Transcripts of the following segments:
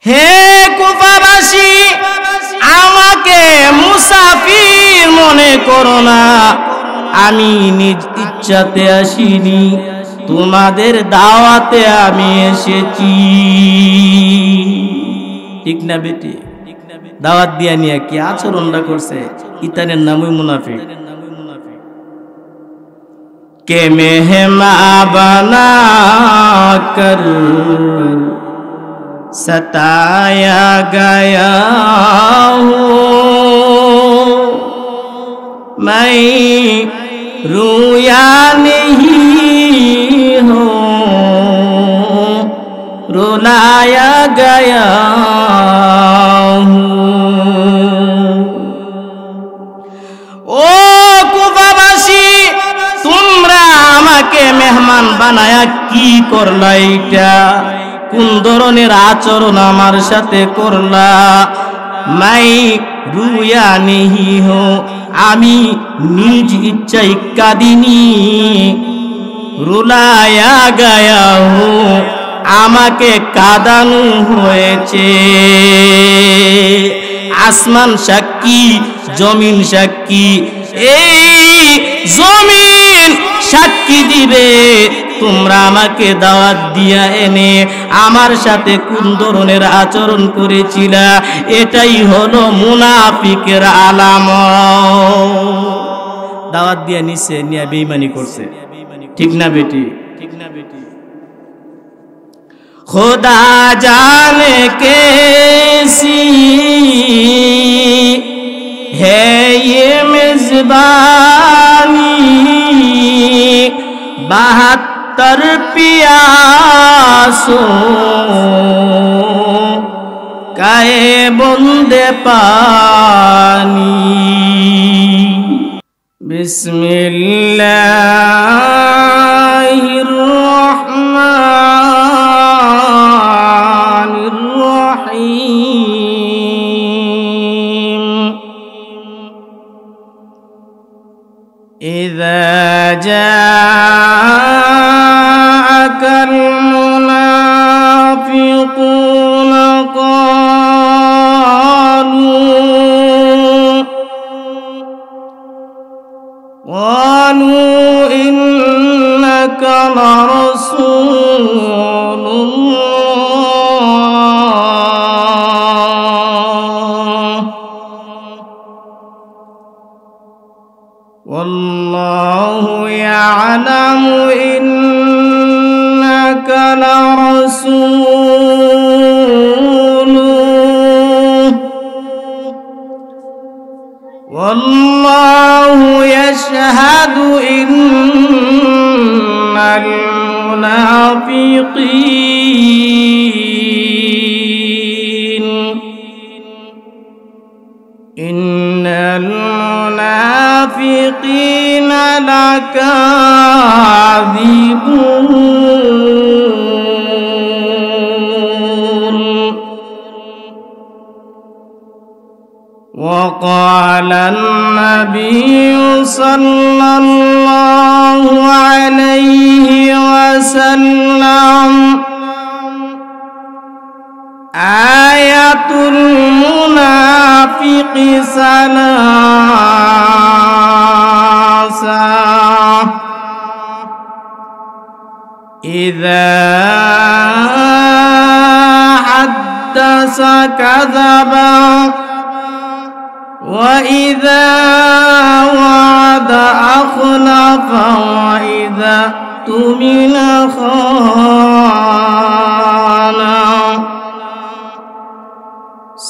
হে কুফাবাসী, আমাকে মুসাফির মনে করো না, আমি নিজ ইচ্ছাতে আসিনি, তোমাদের দাওয়াতে আমি এসেছি। ঠিক না বেটি? দাওয়াত দিয়া নিয়ে কি আচরণটা করছে, ইতানের নামই মুনাফিক। के मेहमा बना कर सताया गया हूँ, मैं रोया नहीं हूँ, रुलाया गया हूँ। ओ কুফাবাসী, তোমরা আমাকে মেহমান বানায়া কি করলা? এটা কোন ধরনের আচরণ আমার সাথে করলা? মাই রুয়া নেহি হো, আমি নিজ ইচ্ছায় কাঁদিনি। রুলায়া গায়া হো, আমাকে কাঁদানো হয়েছে। আসমান সাক্ষী, জমিন সাক্ষী, এই জমিন সাক্ষী দিবে তোমরা আমাকে দাওয়াত দিয়া এনে আমার সাথে কোন ধরনের আচরণ করেছিলা। এটাই হলো মুনাফিকের আলামত। দাওয়াত দিয়া নিছে, নিয়া বেঈমানি করছে। ঠিক না বেটি? ঠিক না বেটি? खुदा जाने कैसी है ये मेजबानी, 72 प्यासों का ये बूंदे पानी। बिस्मिल्लाहिर्रहमानिर्रहीम। إذا جاءك المنافقون قالوا إنك لرسول الله والله يعلم إنك لرسوله والله يشهد إن المنافقين لكاذبون. وقال النبي صلى الله عليه وسلم آية المنافق ثلاثة: إذا حدث كذب، وإذا وعد أخلف، وإذا اؤتمن خان.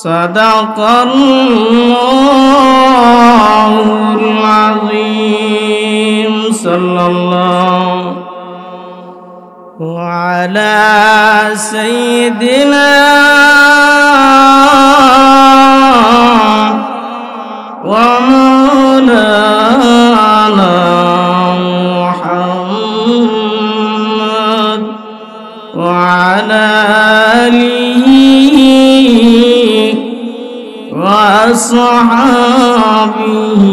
صدق الله العظيم. صلى الله على سيدنا ومولانا محمد وعلى آله وأصحابه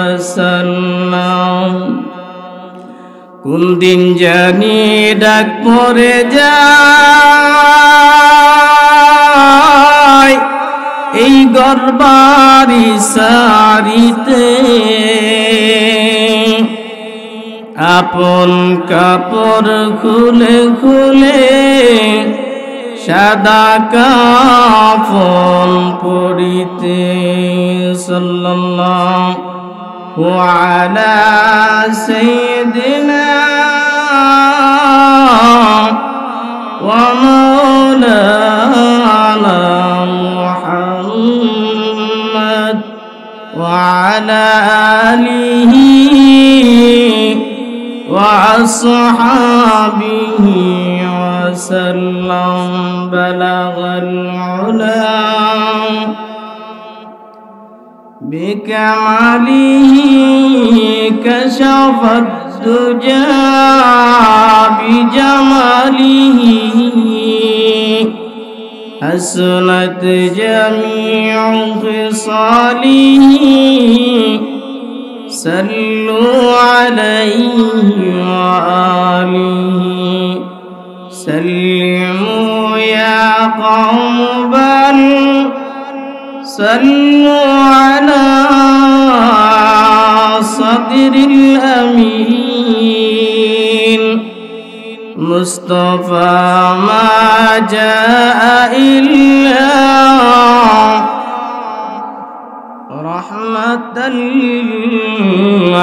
وسلم. কোন দিন জানি ডাক পড়ে যায় সারিতে আপন কাপড় খুলে খুলে সাদা কাফন পরিতে সাল্লাল্লাহু আলা সাইয়্যিদিনা ওয়া মাওলানা মুহাম্মদ ওয়া আলা আলিহি ওয়া আসহাবিহি وسلم بلغ العلا بكماله كشف الدجى بجماله حسنت جميع خصاله صلوا عليه وآله سلموا يا قوم بل صلوا على صدر الأمين مصطفى ما جاء إلا رحمة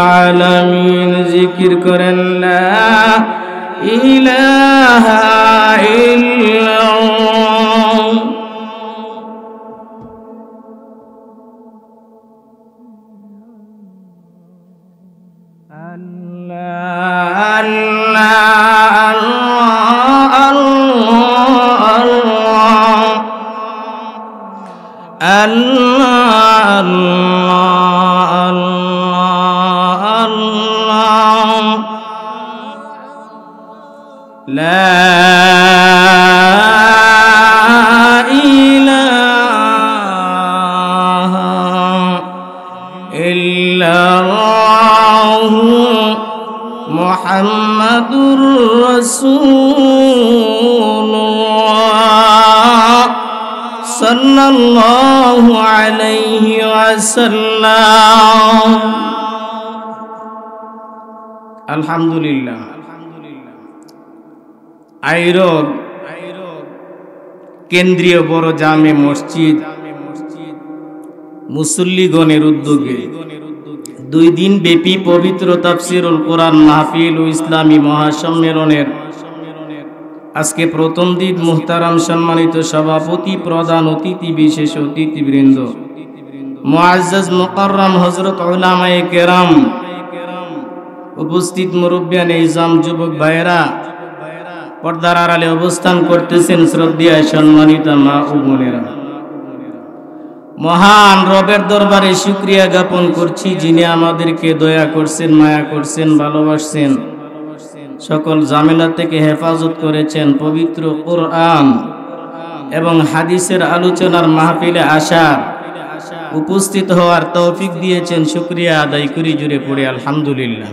للعالمين ذكر كرن لا إله إلا الله لا إله إلا الله محمد رسول الله صلى الله عليه وسلم الحمد لله আইরোড কেন্দ্রীয় বড় জামে মসজিদ মুসল্লিগণের উদ্যোগে 2 দিন ব্যাপী পবিত্র তাফসীরুল কোরআন মাহফিল ও ইসলামী মহাসম্মেলনের আজকে প্রথম দিন মুহতারাম সম্মানিত সভাপতি প্রধান অতিথি বিশেষ অতিথিবৃন্দ মুআজ্জাজ মুকাররম হযরত উলামায়ে কেরাম উপস্থিত মুরব্বিয়ানে ইজাম যুবক ভাইরা পর্দার আড়ালে অবস্থান করতেছেন শ্রদ্ধেয় সম্মানিত মা ও বোনেরা মহান রবের দরবারে শুকরিয়া জ্ঞাপন করছি যিনি আমাদেরকে দয়া করছেন মায়া করছেন ভালোবাসছেন সকল ঝামেলা থেকে হেফাজত করেছেন পবিত্র কোরআন এবং হাদিসের আলোচনার মাহফিলে আসার উপস্থিত হওয়ার তৌফিক দিয়েছেন শুকরিয়া আদায় করি জুড়ে পড়ে আলহামদুলিল্লাহ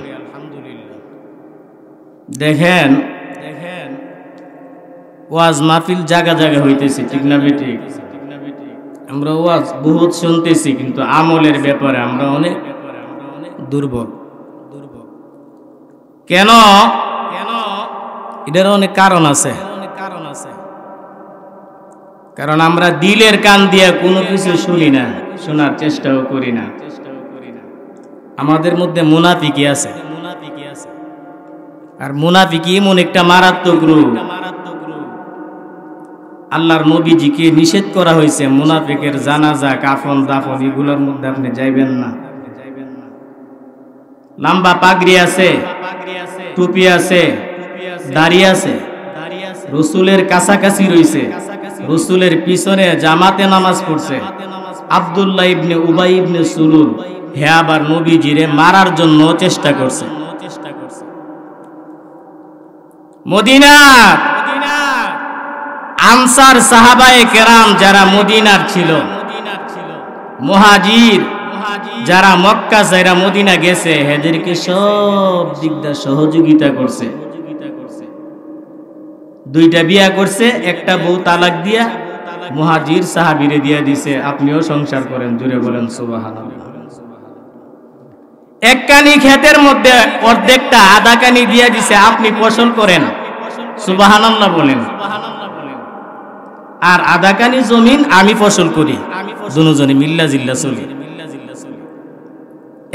দেখেন ওয়াজ মাহফিল জায়গা জায়গা হইতেছে ঠিক না বেঠিক আমরা ওয়াজ বহুত শুনতেছি কিন্তু আমলের ব্যাপারে আমরা অনেক দুর্বল কেন এটার অনেক কারণ আছে কারণ আমরা দিলের কান দিয়া কোনো কিছু শুনি না শোনার চেষ্টাও করি না আমাদের মধ্যে মুনাফিকি আছে আর মুনাফিকি এমন একটা মারাত্মক রূপ আল্লাহর নবীজিকে নিষেধ করা হয়েছে মুনাফিকের জানাজা কাফন দাফন এগুলোর মধ্যে আপনি যাইবেন না লম্বা পাগড়ি আছে টুপি আছে দাড়ি আছে রাসূলের কাছাকাছি রইছে রাসূলের পিছনে জামাতে নামাজ পড়ছে আব্দুল্লাহ ইবনে উবাই ইবনে সুলুল হে আবার নবীজিরে মারার জন্য চেষ্টা করছে মদিনার আনসার সাহাবায়ে কেরাম যারা মদিনার ছিল মুহাজির যারা মক্কা যারা মদিনা গেছে এদেরকে সব দিক দিয়ে সহযোগিতা করছে 2টা বিয়া করছে একটা বউ তালাক দিয়া মুহাজির সাহাবীরে দিয়ে দিছে, আপনিও সংসার করেন, জুড়ে বলেন সুবহানাল্লাহ। এক কানি ক্ষেতের মধ্যে অর্ধেকটা আধা কানি দিয়ে দিছে, আপনি ফসল করেন, সুবহানাল্লাহ বলেন। আর আধা কানি জমিন আমি ফসল করি, দুজনে মিল্লা জিল্লা চলি।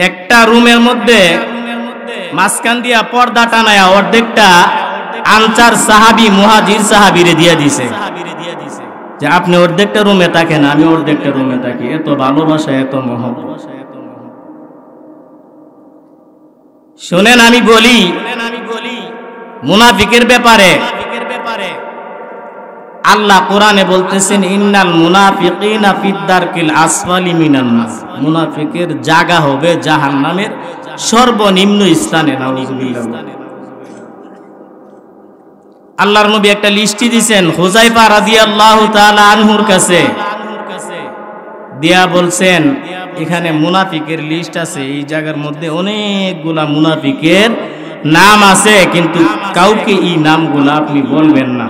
একটা রুমের মধ্যে মাঝখান দিয়া পর্দা টানায়া অর্ধেকটা আনসার সাহাবী মুহাজির সাহাবীরে দিয়ে দিছে, যে আপনি অর্ধেকটা রুমে থাকেন, আমি অর্ধেকটা রুমে থাকি। এত ভালোবাসা, এত মহব্বত। শুনেন আমি বলি মুনাফিকের ব্যাপারে আল্লাহ কোরআনে বলতেছেন, ইন্নাল মুনাফিকিনা ফিদ দারকিল আসফালি মিনান নার। মুনাফিকের জায়গা হবে জাহান্নামের সর্বনিম্ন স্থানে। নাউযুবিল্লাহ। আল্লাহর নবী একটা লিস্টি দিবেন হুযায়ফা রাদিয়াল্লাহু তাআলা আনহুর কাছে, দিয়া বলছেন এখানে মুনাফিকের লিস্ট আছে, এই জায়গার মধ্যে অনেকগুলা মুনাফিকের নাম আছে, কিন্তু কাউকে এই নামগুলা আপনি বলবেন না।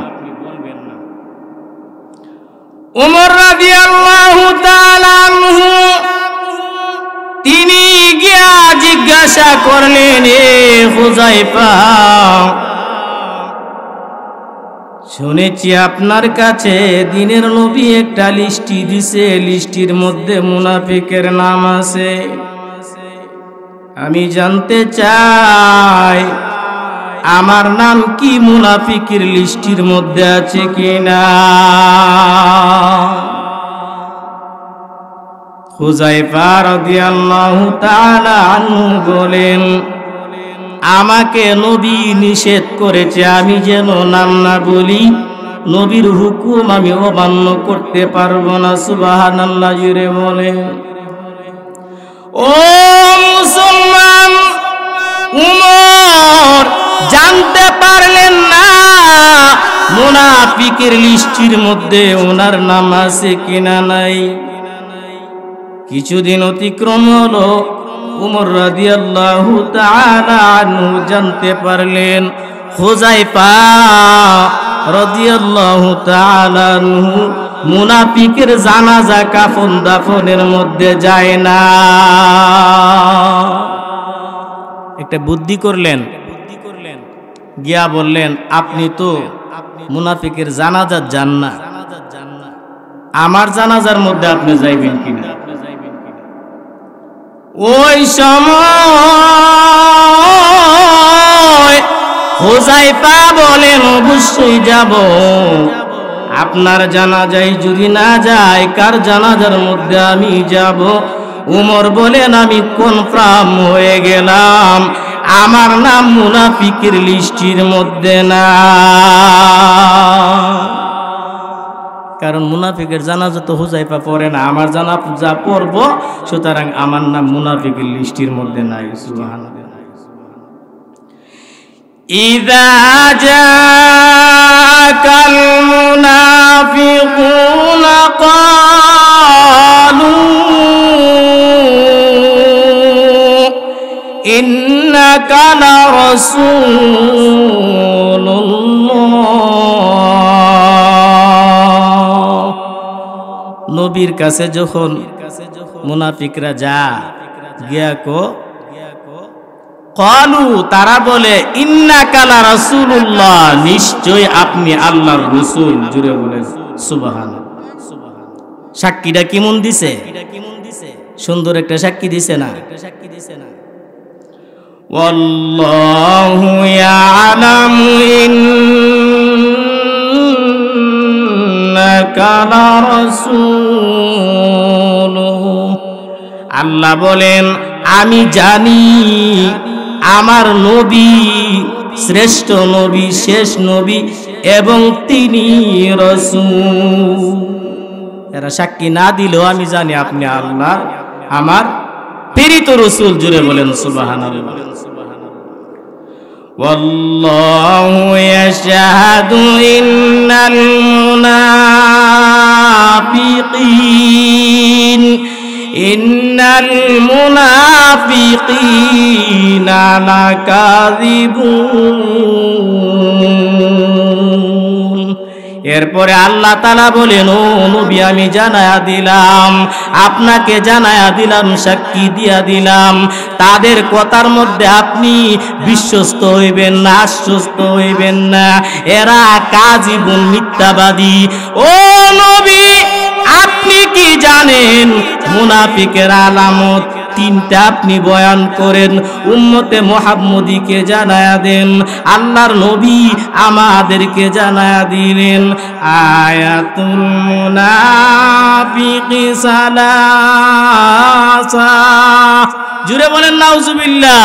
ওমর রাদিয়াল্লাহু তাআলা আনহু তিনি গিয়া জিজ্ঞাসা করলেন, এ হুযায়ফা, শুনেছি আপনার কাছে দিনের নবী একটা লিস্টি দিছে, লিস্টির মধ্যে মুনাফিকের নাম আছে। আমি জানতে চাই আমার নাম কি মুনাফিকের লিস্টির মধ্যে আছে কিনা। হুযায়ফা রাদিয়াল্লাহু তাআলা আনহু বলেন, আমাকে নবী নিষেধ করেছে আমি যেন নাম না বলি, নবীর হুকুম আমি অমান্য করতে পারবো না। সুবহানাল্লাহ জুড়ে বলেন। ও মুসলমান, উমর জানতে পারলেন না মুনাফিকের লিস্টির মধ্যে ওনার নাম আছে কিনা নাই। কিছুদিন অতিক্রম হলো, উমর রাদিয়াল্লাহু তাআলা আনহু জানতে পারলেন হুযায়ফা রাদিয়াল্লাহু তাআলা আনহু মুনাফিকের জানাজা কাফন দাফনের মধ্যে যায় না। একটা বুদ্ধি করলেন, গিয়া বললেন, আপনি তো মুনাফিকের জানাজা যান না, আমার জানাজার মধ্যে আপনি যাইবেন কিনা। ওই সময় হুযায়ফা বলেন, অবশ্যই যাব। আপনার জানাজায় যদি না যায়, কার জানাজার মধ্যে আমি যাব। উমর বলেন, আমি কনফার্ম হয়ে গেলাম আমার নাম মুনাফিকের লিস্টির মধ্যে না। কারণ মুনাফিকের জানাজা তো হুযায়ফা পড়ে না, আমার জানাজা পড়ব, সুতরাং আমার নাম মুনাফিকের লিস্টির মধ্যে নাই। সুবহানাল্লাহ। ইযা জাকাল মুনাফিকুনা ক্বালু ইন্নাকা লারাসূলুল্লাহ। নবীর কাছে যখন মুনাফিকরা যা গিয়া ক্বালু, তারা বলে, ইন্নাকা লারাসূলুল্লাহ, নিশ্চয় আপনি আল্লাহর রাসূল। জুড়ে বলেন সুবহানাল্লাহ। সাক্ষীটা কেমন দিছে? সুন্দর একটা সাক্ষী দিছে না? ওয়াল্লাহু ইয়ালামু ইন্নাকা লারাসূলুহু। আল্লাহ বলেন, আমি জানি আমার নবী শ্রেষ্ঠ নবী, শেষ নবী, এবং তিনি রাসূল। এরা সাক্ষী না দিলেও আমি জানি আপনি আল্লাহর আমার প্রেরিত রাসূল। জুড়ে বলেন সুবহানাল্লাহ। ওয়াল্লাহু ইয়াশহাদু ইন্নাল মুনাফিকিনা লাকাযিবুন। এরপরে আল্লাহ তাআলা বলেন, ও নবী আমি জানায়া দিলাম, আপনাকে জানায়া দিলাম, সাক্ষী দিয়া দিলাম, তাদের কথার মধ্যে আপনি বিশ্বস্ত হইবেন না, আশ্বস্ত হইবেন না, এরা কাযিবুন, মিথ্যাবাদী। ও নবী আপনি কি জানেন মুনাফিকের আলামত তিনটা, আপনি বয়ান করেন, উম্মতে মুহাম্মদীকে জানায়া দেন। আল্লাহর নবী আমাদেরকে জানায়া দিলেন, আয়াতুল মুনাফিকি সালাসা, জুড়ে বলেন নাউজুবিল্লাহ।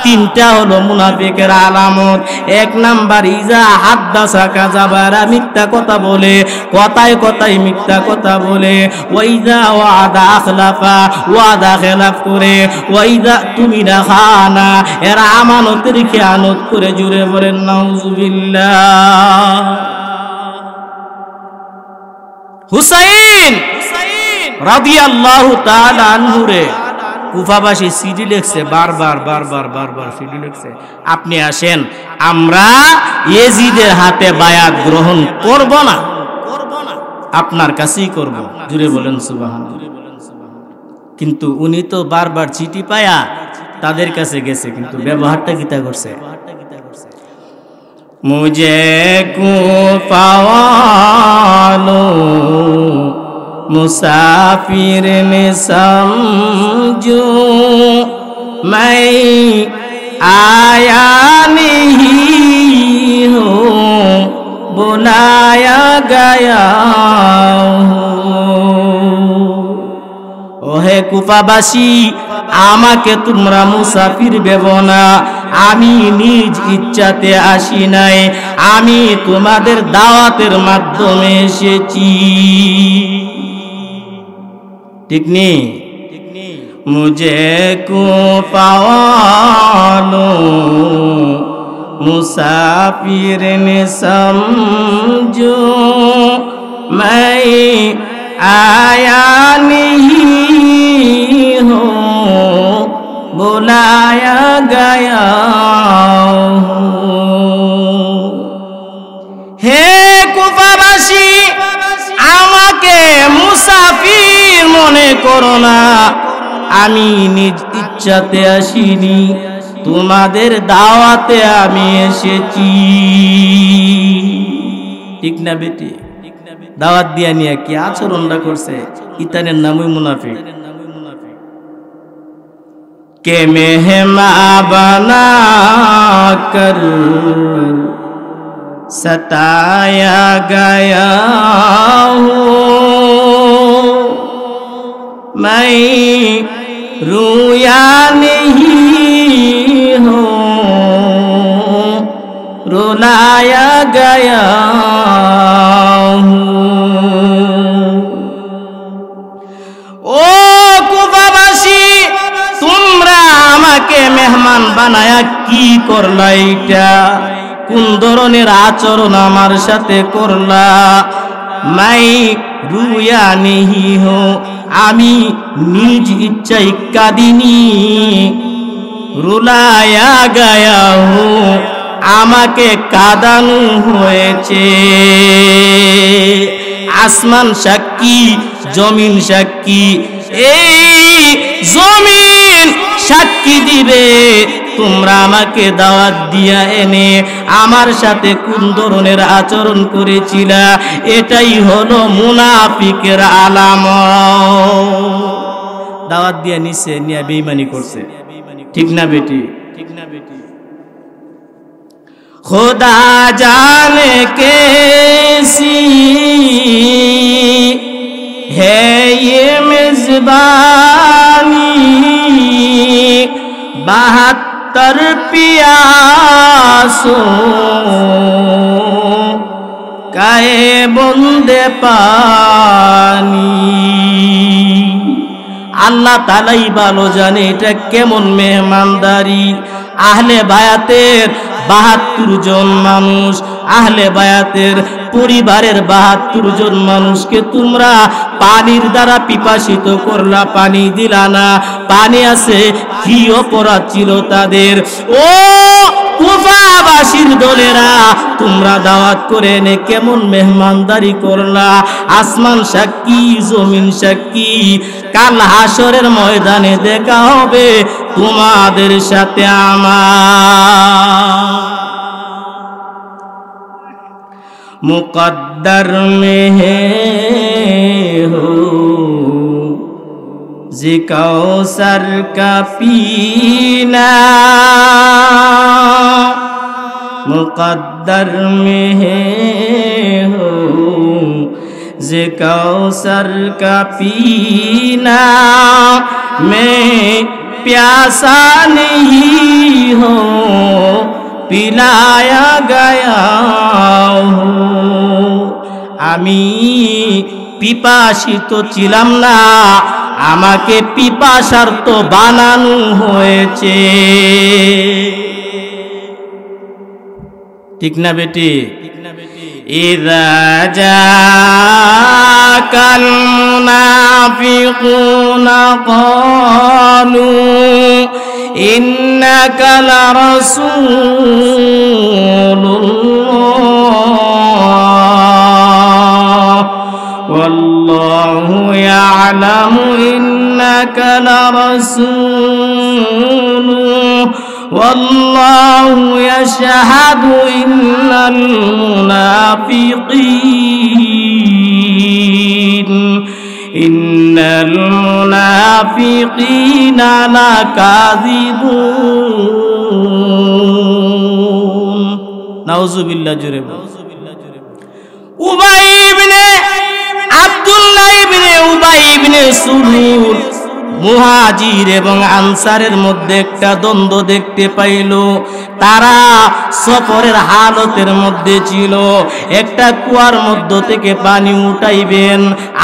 তিনটা হলো মুনাফিকের আলামত। এক নাম্বার, ইজা হাদ্দাসা কাযাবা, মিথ্যা কথা বলে, কথায় কথায় মিথ্যা কথা বলে। ওয়াইজা ওয়াদা আখলাফা, ওয়াদা খেলাফ করে। ওয়াইজা তুমিনা খানা, এরা আমানতের খেয়ানত করে। জুড়ে বলেন নাউজুবিল্লাহ। হুসাইন রাদিয়াল্লাহু তাআলা আনহু রে কুফাবাসী সিডি লিখছে, বারবার সিডি লিখছে, আপনি আসেন আমরা ইয়েজিদের হাতে বায়াত গ্রহণ করব না, আপনার কাছেই করব। জুড়ে বলেন সুবহানাল্লাহ। কিন্তু উনি তো বারবার চিঠি পায়া তাদের কাছে গেছে, কিন্তু ব্যবহারটা কিতা করছে? মুঝে কুফাওয়ালো मुसाफिर ने समझो, मैं आया नहीं हूँ, बुलाया गया हूँ। ओहे कुफाबासी, আমাকে তোমরা মুসাফির ভেবো না, আমি নিজ ইচ্ছাতে আসি নাই, আমি তোমাদের দাওয়াতের মাধ্যমে এসেছি। ঠিক নি? মুঝে কুফাওয়ালো মুসাফির নে সমঝো, मैं आया नहीं हूँ, बुलाया गया हूँ। हे কুফাবাসী, আমাকে মুসাফির মনে করো না, আমি নিজ ইচ্ছাতে আসিনি, তোমাদের দাওয়াতে আমি এসেছি। ঠিক না বেটি? দাওয়াত দিয়া নিয়ে কি আচরণটা করছে, ইতানের নামই মুনাফিক। কে মেহমা বানা কর सताया गया हूँ, मैं रोया नहीं हूँ, रुलाया गया हूँ। ओ কুফাবাসী, তোমরা আমাকে মেহমান বানায়া কি করলা? এটা কোন ধরনের আচরণ আমার সাথে করলা? মাই রুয়া নেহি হো, আমি নিজ ইচ্ছায় কাঁদিনি, রুলায়া গায়া হো, আমাকে কাঁদানো হয়েছে। আসমান সাক্ষী, জমিন সাক্ষী, এই জমিন সাক্ষী দিবে তোমরা আমাকে দাওয়াত দিয়া এনে আমার সাথে কোন ধরনের আচরণ করেছিলা। এটাই হলো মুনাফিকের আলামত। দাওয়াত দিয়া নিছে, নিয়া বেঈমানি করছে। ঠিক না বেটি? ঠিক না বেটি? खुदा जाने कैसी है ये मेजबानी, 72 प्यासों काए बंदे पानी। আল্লাহ তাআলাই ভালো জানে এটা কেমন মেহমানদারি। আহলে বায়াতের 72 জন মানুষ, আহলে বায়াতের পরিবারের 72 জন মানুষকে তোমরা পানির দ্বারা পিপাসিত করলা, পানি দিলা না। পানি আছে, কি অপরাধ ছিল তাদের? ও কুফাবাসীর দলেরা তোমরা দাওয়াত করে এনে কেমন মেহমানদারি করলা, আসমান সাক্ষী জমিন সাক্ষী, কাল হাসরের ময়দানে দেখা হবে তোমাদের সাথে আমার। मुक़द्दर में है हो जे कौसर का पीना, मुक़द्दर में है हो जे कौसर का पीना, मैं प्यासा नहीं हो पिलाया गया हो। আমি পিপাসিত ছিলাম না, আমাকে পিপাসার্ত বানানো হয়েছে। ঠিক না বেটি? ইযা জাকাল মুনাফিকুনা ক্বালু ইন্নাকা লারাসূলুল্লাহ ওয়াল্লাহু ইয়ালামু ইন্নাকা লারাসূলুহু ওয়াল্লাহু ইয়াশহাদু ইন্নাল মুনাফিকিন ইন্নাল মুনাফিকিনা লাকাযিবুন। নাউযুবিল্লাহ জুরে বল। উবাই ইবনে আব্দুল্লাহ ইবনে উবাই ইবনে সুলুল মুহাজির এবং আনসারের মধ্যে একটা দ্বন্দ্ব দেখতে পাইল। তারা সফরের হালতের মধ্যে ছিল, একটা কুয়ার মধ্য থেকে পানি উঠাইবেন।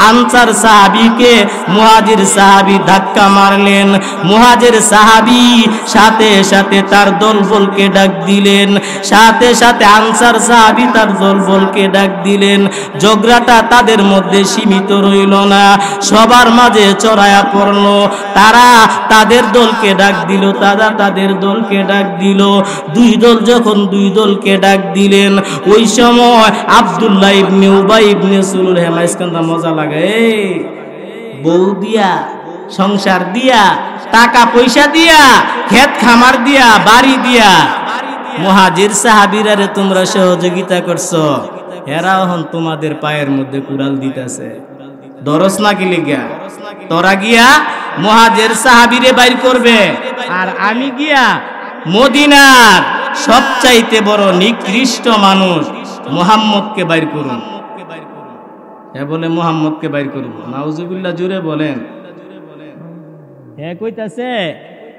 আনসার সাহাবীকে মুহাজির সাহাবী ধাক্কা মারলেন। মুহাজির সাহাবী সাথে সাথে তার দলবলকে ডাক দিলেন, সাথে সাথে আনসার সাহাবী তার দলবলকে ডাক দিলেন। ঝগড়াটা তাদের মধ্যে সীমিত রইল না, সবার মাঝে ছড়ায়া পড়ল। তারা তাদের দলকে ডাক দিল, তারা তাদের দলকে ডাক দিল। দুই দল যখন দুই দলকে ডাক দিলেন, ওই সময় আব্দুল্লাহ ইবনে উবাই ইবনে সুলুল, হেমাইসকান্দা মজা লাগে, বউ দিয়া, সংসার দিয়া, টাকা পয়সা দিয়া, ক্ষেত খামার দিয়া, বাড়ি দিয়া মুহাজির সাহাবীরা রে তোমরা সহযোগিতা করছো, এরা এখন তোমাদের পায়ের মধ্যে কুড়াল দিতেছে। দরস না কি লিগা? তোরা গিয়া মুহাজির সাহাবীরে বাইর করবে, আর আমি গিয়া মদিনার সবচাইতে বড় নিকৃষ্ট মানুষ মুহাম্মদকে বাইর করুন। এ বলে মুহাম্মদকে বাইর করুন। নাউজুবিল্লাহ জুরে বলেন। হে কইতাছে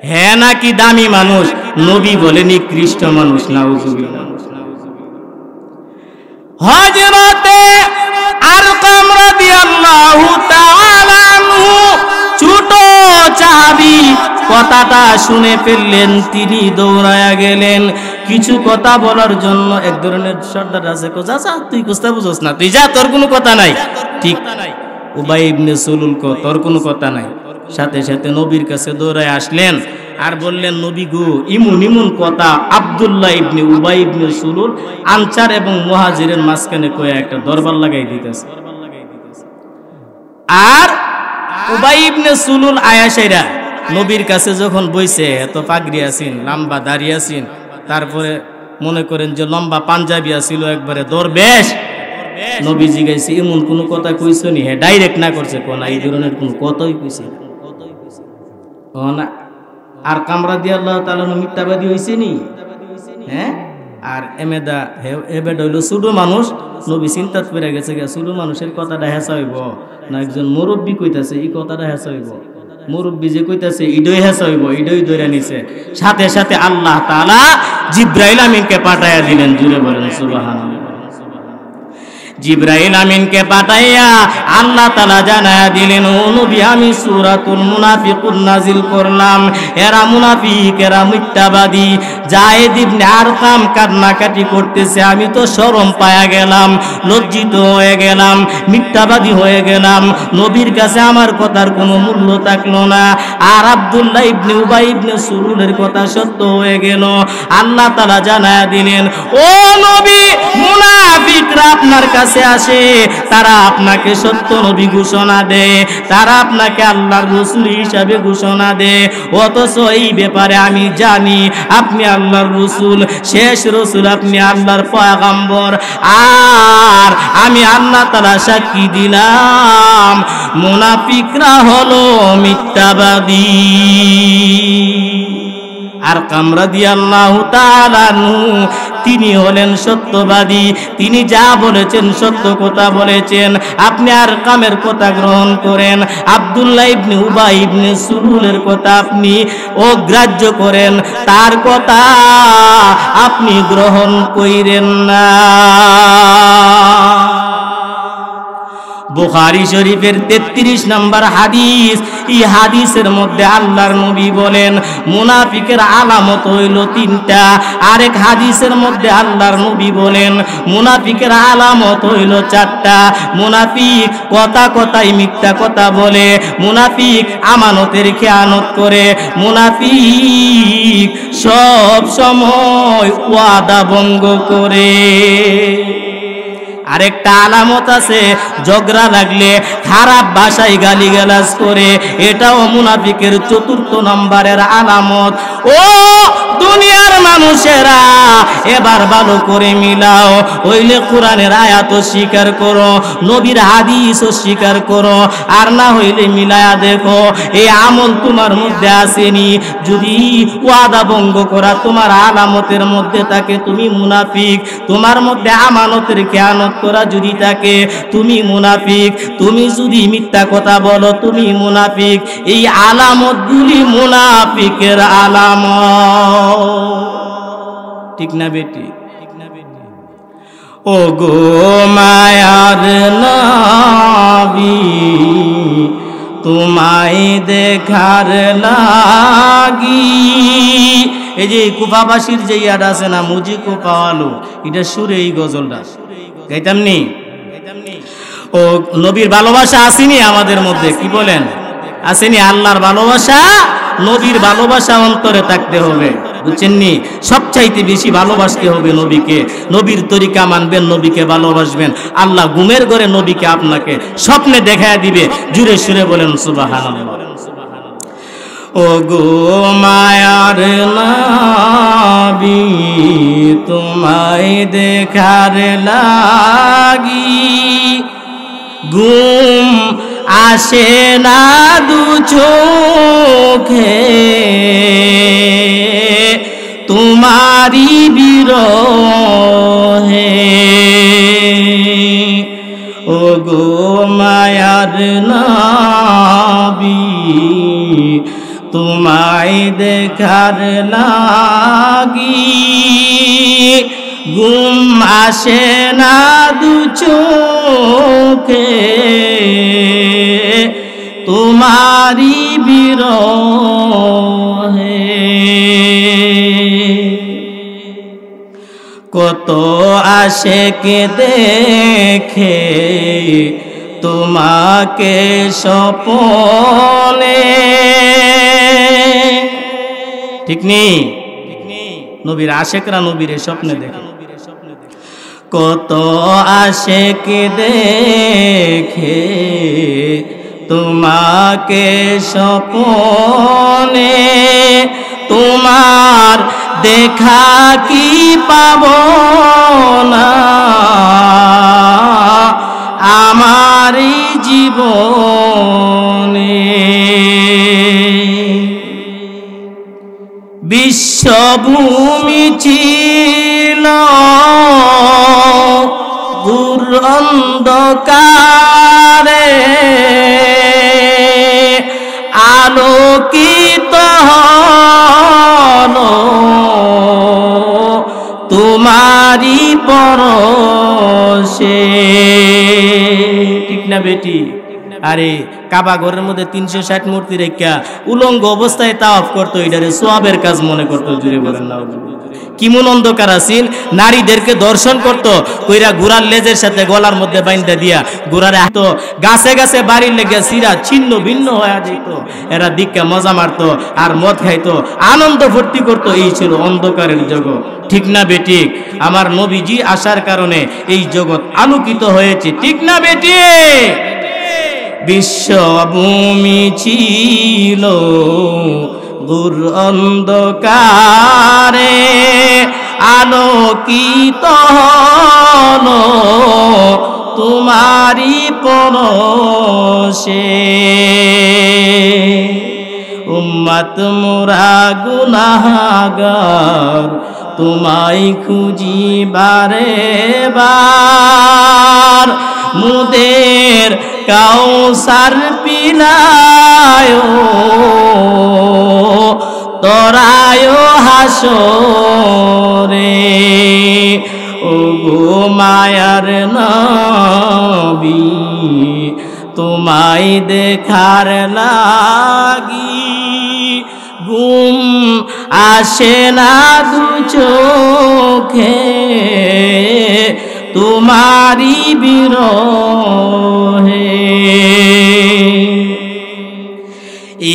হে নাকি দামি মানুষ, নবী বলে নিকৃষ্ট মানুষ। নাউজুবিল্লাহ। হযরতে আরকাম রাদিয়াল্লাহু তাআলা আনহু ছোট সাহাবী কথাটা শুনে ফেললেন, তিনি দৌড়ায়া গেলেন কিছু কথা বলার জন্য। এক ধরনের সর্দার আছে, চাচা তুই কথা বুঝোস না, তুই যা, তোর কোনো কথা নাই। ঠিক উবাই ইবনে সুলুল কো তোর কোনো কথা নাই। সাথে সাথে নবীর কাছে দৌড়ায় আসলেন আর বললেন, নবী গো, ইমন ইমন কথা আব্দুল্লাহ ইবনে উবাই ইবনে সুলুল আনসার এবং মুহাজিরের মাঝখানে কয়ে একটা দরবার লাগাই দিতেছে। আর উবাই ইবনে সুলুল আয়াশাইরা নবীর কাছে যখন বইছে, এত পাগড়ি আছেন, লম্বা দাড়ি আছেন, তারপরে মনে করেন যে লম্বা পাঞ্জাবি আছিল, একবারে দরবেশ। নবী জিজ্ঞাসা, এমন কোন কথা কইছো নি? হ্যাঁ, ডাইরেক্ট না করছে, কোন এই ধরনের কোন কথাই কইছে না। আর কামরা দিয়ে আল্লাহ তাআলা মিথ্যাবাদী হইছে নি? হ্যাঁ। আর এমেদা এবেড হইল ছোট মানুষ। নবী চিন্তা করে গেছে, ছোট মানুষের কথাটা হেসা হইব না একজন মুরব্বী কইতাছে এই কথাটা হেসা হইব? মুরব্বী যে কইতাছে ইডই হেসা হইব, ইডই ধরে নিছে। সাথে সাথে আল্লাহ তাআলা জিব্রাইল আমিনকে পাঠাইয়া দিলেন। জুড়ে বলেন সুবহানাল্লাহ। জিব্রাইল আমিনকে পাঠাইয়া আল্লাহ তাআলা জানায়া দিলেন, ও নবী, আমি সূরাতুল মুনাফিকুন নাজিল করলাম। এরা মুনাফিক, এরা মিথ্যাবাদী। যায়েদ ইবনে আরকাম কান্নাকাটি করতেছে, আমি তো শরম পায়া গেলাম, লজ্জিত হয়ে গেলাম, মিথ্যাবাদী হয়ে গেলাম, নবীর কাছে আমার কথার কোনো মূল্য থাকলো না। আর আব্দুল্লাহ ইবনে উবাই ইবনে সুলুলের কথা সত্য হয়ে গেল। আল্লাহ তাআলা জানায়া দিলেন, ও নবী, মুনাফিকরা আপনার কাছে আসে, তারা আপনাকে সত্য নবী ঘোষণা দেয়, তারা আপনাকে আল্লাহর রাসূল হিসাবে ঘোষণা দেয়, অথচ এই ব্যাপারে আমি জানি আপনি আল্লাহর রাসূল, শেষ রাসূল, আপনি আল্লাহর পয়গম্বর। আর আমি আল্লাহ তাআলা সাক্ষী দিলাম মুনাফিকরা হলো মিথ্যাবাদী। আর রাদিয়াল্লাহু তাআলা আনহু তিনি হলেন সত্যবাদী, তিনি যা বলেছেন সত্য কথা বলেছেন। আপনি আরকামের কথা গ্রহণ করেন, আব্দুল্লাহ ইবনে উবাই ইবনে সুলুলের কথা আপনি অগ্রাহ্য করেন, তার কথা আপনি গ্রহণ কইরেন না। বুখারী শরীফের 33 নম্বর হাদিস, এই হাদিসের মধ্যে আল্লাহর নবী বলেন মুনাফিকের আলামত হইল 3টা। আরেক হাদিসের মধ্যে আল্লাহর নবী বলেন মুনাফিকের আলামত হইল 4টা। মুনাফিক কথা কথাই মিথ্যা কথা বলে, মুনাফিক আমানতের খেয়ানত করে, মুনাফিক সব সময় ওয়াদা ভঙ্গ করে। আরেকটা আলামত আছে, ঝগড়া লাগলে খারাপ ভাষায় গালিগালাজ করে, এটাও মুনাফিকের 4র্থ নম্বরের আলামত। ও দুনিয়ার মানুষেরা, এবার ভালো করে মিলাও, হইলে কোরআনের আয়াত স্বীকার করো, নবীর হাদিস স্বীকার করো, আর না হইলে মিলায়া দেখো এই আমল তোমার মধ্যে আসেনি। যদি ওয়াদা ভঙ্গ করা তোমার আলামতের মধ্যে থাকে, তুমি মুনাফিক। তোমার মধ্যে আমানতের খেয়ানত করা যদি থাকে, তুমি মুনাফিক। তুমি যদি মিথ্যা কথা বলো, তুমি মুনাফিক। এই আলামতগুলি মুনাফিকের আলামত। ঠিক না বেটি? ও গো মায়ার নবী, তোমায় দেখার লাগি, এই যে কুফাবাসীর যে ইয়াদ আছে না, মুজি কুফাওয়ালো, এটা সুরে এই গজলটা গাইতাম নি। ও নবীর ভালোবাসা আসেনি আমাদের মধ্যে, কি বলেন? আসেনি? আল্লাহর ভালোবাসা, নবীর ভালোবাসা অন্তরে থাকতে হবে, বুঝছেন নি? সবচাইতে বেশি ভালোবাসতে হবে নবীকে, নবীর তরিকা মানবেন, নবীকে ভালোবাসবেন। আল্লাহ ঘুমের ঘরে নবীকে আপনাকে স্বপ্নে দেখায় দিবে। জুড়ে সুরে বলেন সুবহানাল্লাহ। ও গো মায়ার নবী, তোমায় দেখার লাগি, ঘুম আসে না দু চোখে, তোমারি বিরহে। ও গো মায়ার নবী, তোমায় দেখার লাগি, ঘুম আসে না দু চোখে, তোমারি বিরহে। কত আশেকে দেখে তোমাকে স্বপনে, ঠিক নেই? নবীর আশেকরা নবীর স্বপ্নে দেখে। কত আশেকে দেখে তোমাকে স্বপনে, তোমার দেখা কি পাব না আমার জীবনে। বিশ্বভূমি ছিল ঘোর অন্ধকারে, আলোকিত হলো তোমারি পরশে। ঠিক না বেটি? আরে কাবা ঘরের মধ্যে 360 মূর্তি রেখা উলঙ্গ অবস্থায় তাওয়াফ করতো, এটারে সোয়াবের কাজ মনে করতো। জুড়ে বলেন না? কিমন অন্ধকার আছিল, নারীদেরকে দর্শন করতো, কইরা ঘোড়ার লেজের সাথে গলার মধ্যে বাইন্ধা দিয়া ঘোড়ারে হাঁটো, গাছে গাছে বাড়ির লেগে সিরা ছিন্ন ভিন্ন হয়ে যেত। এরা দিককে মজা মারতো আর মদ খাইতো, আনন্দ ফুর্তি করতো। এই ছিল অন্ধকারের জগৎ, ঠিক না বেঠিক? আমার নবীজি আসার কারণে এই জগৎ আলোকিত হয়েছে, ঠিক না বেঠিক? বিশ্বভূমি ছিল ঘোর অন্ধকারে, আলোকিত হলো তোমারি পরশে। উম্মত মোরা গুনাহগার, তোমায় খুঁজি বারে বার। মুদের কাউসার পিলায় তরায় হাসরে, ও গো মায়ার নবী, তোমায় দেখার লাগি ঘুম আসে না দু চোখে, তোমারি বিরহে।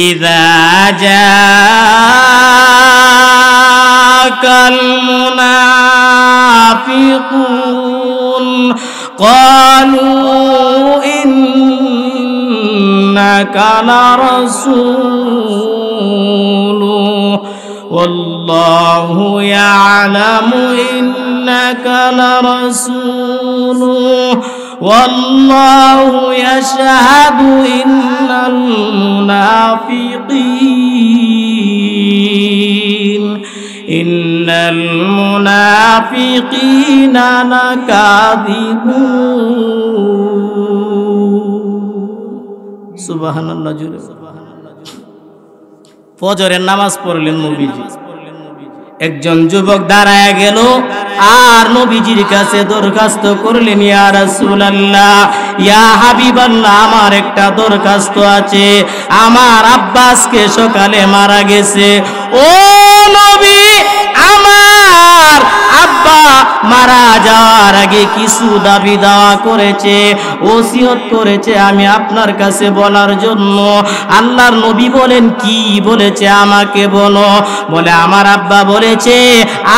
ইযা জাকাল মুনাফিকুন ক্বালু ইন্নাকা লারাসূলু ওয়াল্লাহু ইয়ালামু ইন্নাকা লারাসূলু ওয়াল্লাহু ইয়াশহাদু ইন্নাল মুনাফিকিনা লাকাযিবুন। সুবহানাল্লাহ। জুড়ে ফজরের নামাজ পড়লেন নবীজি। একজন যুবক দাঁড়ায় গেল আর নবীজির কাছে দরখাস্ত করলেন, ইয়া রাসূলুল্লাহ, ইয়া হাবিবাল্লাহ, আমার একটা দরখাস্ত আছে। আমার আব্বাসকে সকালে মারা গেছে। ও নবী, আমার আব্বা মারা যাওয়ার আগে কিছু দাবি দাওয়া করেছে, ওসিয়ত করেছে আমি আপনার কাছে বলার জন্য। আল্লাহর নবী বলেন, কি বলেছে আমাকে বলো। বলে, আমার আব্বা বলেছে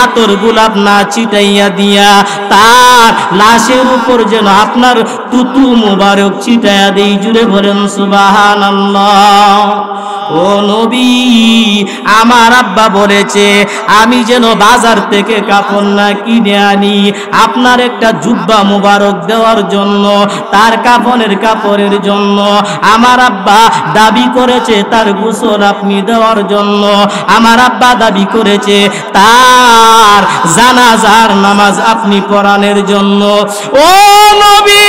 আতর গোলাপ না ছিটাইয়া দিয়া তার লাশের উপর যেন আপনার তুতু মুবারক ছিটাইয়া দেই। জুড়ে বলেন সুবহানাল্লাহ। ও নবী, আমার আব্বা বলেছে আমি যেন বাজার থেকে কাপড় না কিনে আনি আপনার একটা জুব্বা মুবারক দেওয়ার জন্য, তার কাপড়ের জন্য। আমার আব্বা দাবি করেছে তার গোসল আপনি দেওয়ার জন্য। আমার আব্বা দাবি করেছে তার জানাজার নামাজ আপনি পড়ানোর জন্য। ও নবী,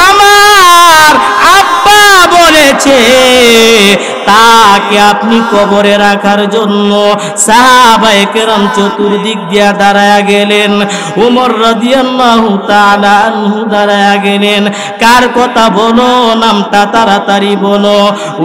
আমার আব্বা বলেছে তাকে আপনি কবরে রাখার জন্য। সাহাবায়ে কেরাম চতুর্দিক দিয়া দাঁড়ায়া গেলেন। ওমর রাদিয়াল্লাহু তাআলা আনহু দাঁড়ায়া গেলেন। কার কথা বলো, নামটা তাড়াতাড়ি বলো।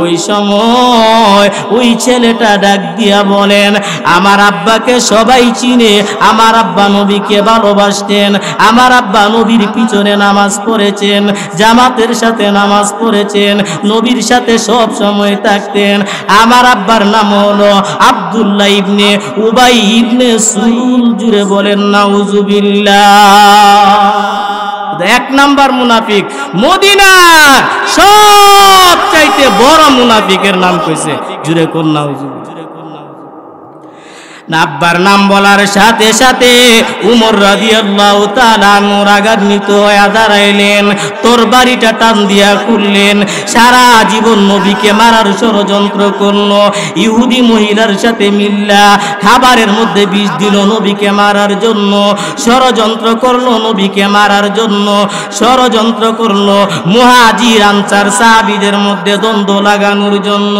ওই সময় ওই ছেলেটা ডাক দিয়া বলেন, আমার আব্বাকে সবাই চিনে, আমার আব্বা নবীকে ভালোবাসতেন, আমার আব্বা নবীর পিছনে নামাজ পড়েছেন, জামাতের সাথে নামাজ পড়েছেন, নবীর সাথে সব সময় থাকতেন। আমার আব্বার নাম হলো আব্দুল্লাহ ইবনে উবাই ইবনে সুলুল। জুড়ে বলেন নাউজুবিল্লাহ। এক নাম্বার মুনাফিক, মদিনার সব চাইতে বড় মুনাফিকের নাম কইছে। জুড়ে কোন নাউজুবিল্লাহ। আব্বার নাম বলার সাথে সাথে উমর রাদিয়াল্লাহু তাআলা রাগান্বিত হয়ে দাঁড়াইলেন, তরবারিটা টান দিয়া খুললেন। সারা জীবন নবীকে মারার ষড়যন্ত্র করলো। ইহুদি মহিলার সাথে মিল্লা খাবারের মধ্যে বিষ দিল নবীকে মারার জন্য, ষড়যন্ত্র করলো নবীকে মারার জন্য, ষড়যন্ত্র করলো মুহাজির আনসার সাহাবীদের মধ্যে দ্বন্দ্ব লাগানোর জন্য।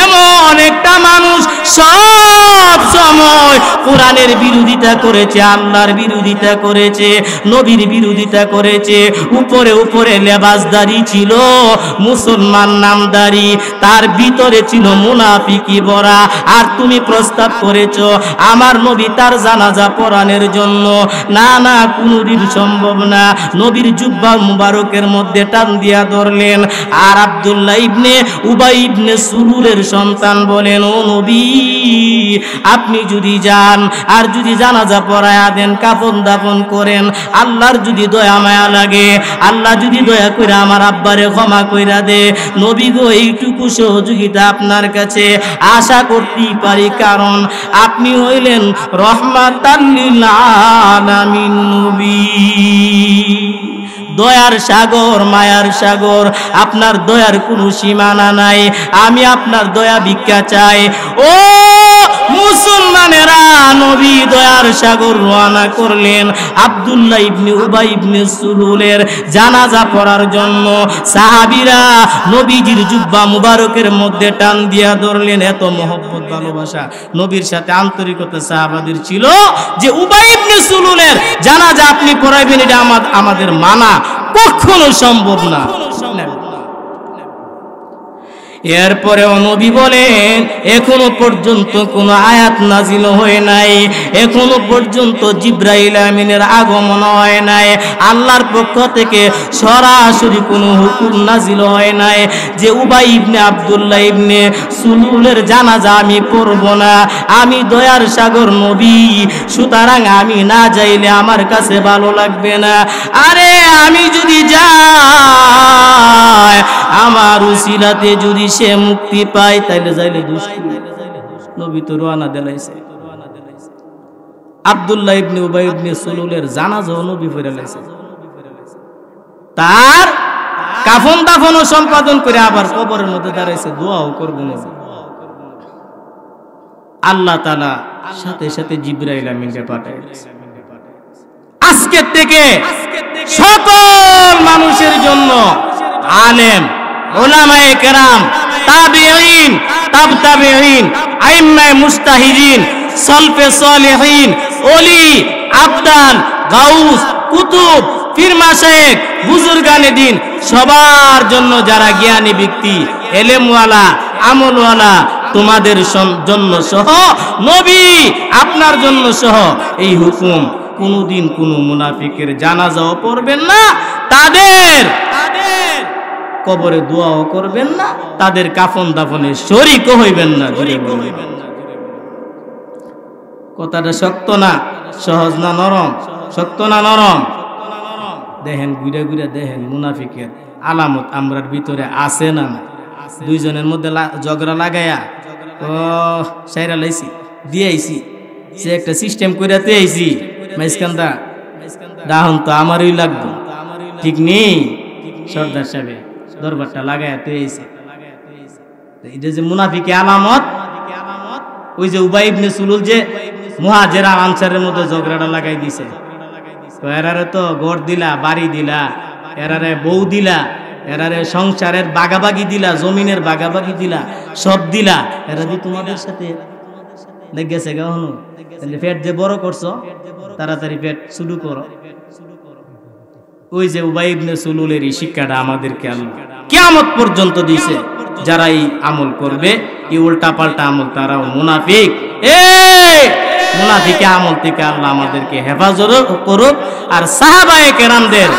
এমন একটা মানুষ সব সময় সময় কোরআনের বিরোধিতা করেছে, আল্লাহর বিরোধিতা করেছে, নবীর বিরোধিতা করেছে। উপরে উপরে লেবাসদারি ছিল, মুসলমান নামদারি, তার ভিতরে ছিল মুনাফিকি ভরা। আর তুমি প্রস্তাব করেছো আমার নবী তার জানাজা পড়ানোর জন্য। না না, কোনদিন সম্ভব না। নবীর জুব্বা মুবারকের মধ্যে টান দিয়া ধরলেন। আর আব্দুল্লাহ ইবনে উবাই ইবনে সুলুলের সন্তান বলেন, ও নবী, আপনি যদি যান আর যদি জানাজা পড়ায়া দেন, কাফন দাফন করেন, আল্লাহর যদি দয়া মায়া লাগে, আল্লাহ যদি দয়া করে আমার আব্বারে ক্ষমা কইরা দে, নবী গো এইটুকু সহযোগিতা আপনার কাছে আশা করতেই পারি, কারণ আপনি হইলেন রহমাতাল লিল আলামিন নবী, দয়ার সাগর, মায়ার সাগর। আপনার দয়ার কোনো সীমানা নাই, আমি আপনার দয়া ভিক্ষা চাই। ও মুসলমানেরা, নবী দয়ার সাগর রওনা করলেন আব্দুল্লাহ ইবনে উবাই ইবনে সুলুলের জানাজা পড়ার জন্য। সাহাবীরা নবীজির জুব্বা মুবারকের মধ্যে টান দিয়া ধরলেন। এত মহব্বত, ভালোবাসা, নবীর সাথে আন্তরিকতা সাহাবাদের ছিল যে উবাই ইবনে সুলুলের জানাজা আপনি পড়াইবেন, এটা আমাদের মানা কখনো সম্ভব না। এরপরেও নবী বলেন, এখনো পর্যন্ত কোনো আয়াত নাজিল হয় নাই, এখনো পর্যন্ত জিবরাইল আমিনের আগমন হয় নাই, আল্লাহর পক্ষ থেকে সরাসরি কোনো হুকুম নাজিল হয় নাই যে উবাই ইবনে আব্দুল্লাহ ইবনে সুলুলের জানাজা আমি পড়ব না, আমি দয়ার সাগর নবী, সুতরাং আমি না যাইলে আমার কাছে ভালো লাগবে না। আরে আমি যদি যাই, আমার উসিলাতে যদি সে মুক্তি পায়, তাইলে যাইলে দুষ্টি। নবী তো রওনা দিলাইছে। আব্দুল্লাহ ইবনে উবাই ইবনে সুলুলের জানাজা নবী পড়ে লাইছে, তার কাফন দাফনও সম্পাদন করে আবার কবরের মধ্যে দাঁড়াইছে, দোয়াও করবো না। আল্লাহ তাআলা সাথে সাথে জিবরাইল আমিনকে পাঠাইছে। আজকের থেকে সকল মানুষের জন্য আলেম, উলামায়ে কেরাম, তাবিঈন, তাবতাবিঈন, আইম্মায়ে মুজতাহিদিন, সালফে সালেহিন, ওলি, আবদাল, গাউস, কুতুব, পীর মাশায়েখ, বুজুর্গানে দিন, সবার জন্য যারা জ্ঞানী ব্যক্তি, এলেমওয়ালা, আমলওয়ালা, তোমাদের জন্য সহ, নবী আপনার জন্য সহ এই হুকুম, কোনদিন কোন মুনাফিকের জানাজাও পড়বেন না, তাদের কবরে দোয়াও করবেন না, তাদের কাফন দাফনে শরীকও হইবেন না। কথাটা শক্ত না সহজ না নরম? শক্ত না নরম? দেখেন, ঘুরে ঘুরে দেখেন মুনাফিকের আলামত আমরার ভিতরে আছে না? দুইজনের মধ্যে ঝগড়া লাগাইয়া ও সাইরা লাইছি দিয়ে আইছি, সে একটা সিস্টেম করে তে আইছি, মাইসকান্দা দাহন তো আমারই লাগবে, ঠিক নেই? সর্দার সাহেব দরবারটা লাগাইয়া তে আইছে। এটা যে মুনাফিকের আলামত, ওই যে উবাই ইবনে সুলুল যে মুহাজিরা আনসারের মধ্যে ঝগড়াটা লাগাই দিছে, এরারে তো ঘর দিলা, বাড়ি দিলা, এরারে বউ দিলা, এরারে সংসারের বাগাবাগি দিলা, জমিনের বাগাবাগি দিলা, সব দিলা, এরা যে তোমাদের সাথে লেগেছে কখনো? পেট যে বড় করছো, তাড়াতাড়ি পেট শুরু করো। ওই যে উবাই ইবনে সুলুলের এই শিক্ষাটা আমাদেরকে আল্লাহ কিয়ামত পর্যন্ত দিয়েছে। যারা এই আমল করবে, এই উল্টা পাল্টা আমল, তারাও মুনাফিক। মুনাফিকে আমল থেকে আল্লাহ আমাদেরকে হেফাজত করুক, আর সাহাবায়ে কেরামদের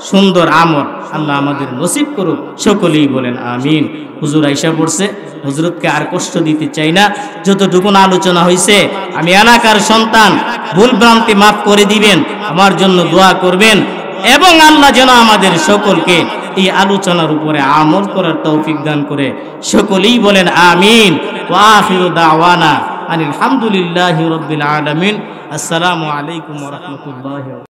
সুন্দর আমল আল্লাহ আমাদের নসিব করুক। সকলেই বলেন আমিন। হুজুর আইসা পড়ছে, হুজুরকে আর কষ্ট দিতে চাই না। যতটুকু আলোচনা হয়েছে, আমি এলাকার সন্তান, ভুল ভ্রান্তি মাফ করে দিবেন, আমার জন্য দোয়া করবেন, এবং আল্লাহ যেন আমাদের সকলকে এই আলোচনার উপরে আমল করার তৌফিক দান করে। সকলেই বলেন আমিন। ওয়া আখিরু দাওয়ানা আনিল হামদুলিল্লাহি রাব্বিল আলামিন। আসসালামু আলাইকুম ওয়া রাহমাতুল্লাহি।